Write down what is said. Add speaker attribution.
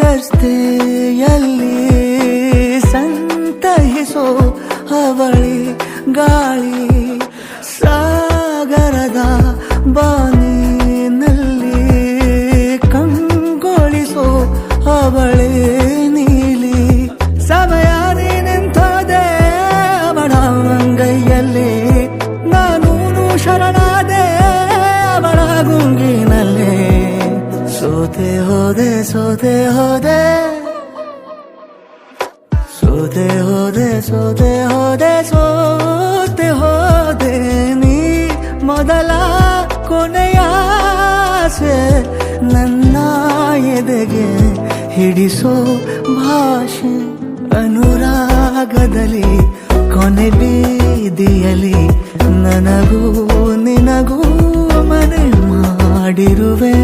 Speaker 1: ರಸ್ತೆಯಲ್ಲಿ ಸಂತಹಿಸೋ ಅವಳಿ ಗಾಳಿ, ಸಾಗರದ ಬಾನಿನಲ್ಲಿ ಕಂಗೊಳಿಸೋ ಅವಳೆ ನೀಲಿ. ಸಮಯ ನಿಂತೋದೆ ಅವಳ ಅಂಗೈಯಲ್ಲಿ, ನಾನು ಶರಣಾದೆ ಅವಳ ಗುಂಗಿನಲ್ಲಿ. ಸೋತೆ ಹೋದೆ ಸೋತೆ ಹೋದೆ ಸೋತೆ ಹೋದೆ ಸೋತೆ ಹೋದೆ ಸೋತೆ ಹೋದೆ ನೀ ಮೊದಲ ಕೊನೆಯ ಆಸೆ ನನ್ನ ಎದೆಗೆ ಹಿಡಿಸೋ ಭಾಷೆ. ಅನುರಾಗದಲ್ಲಿ ಕೊನೆ ಬೀದಿಯಲ್ಲಿ ನನಗೂ ನಿನಗೂ ಮನೆ ಮಾಡಿರುವೆ.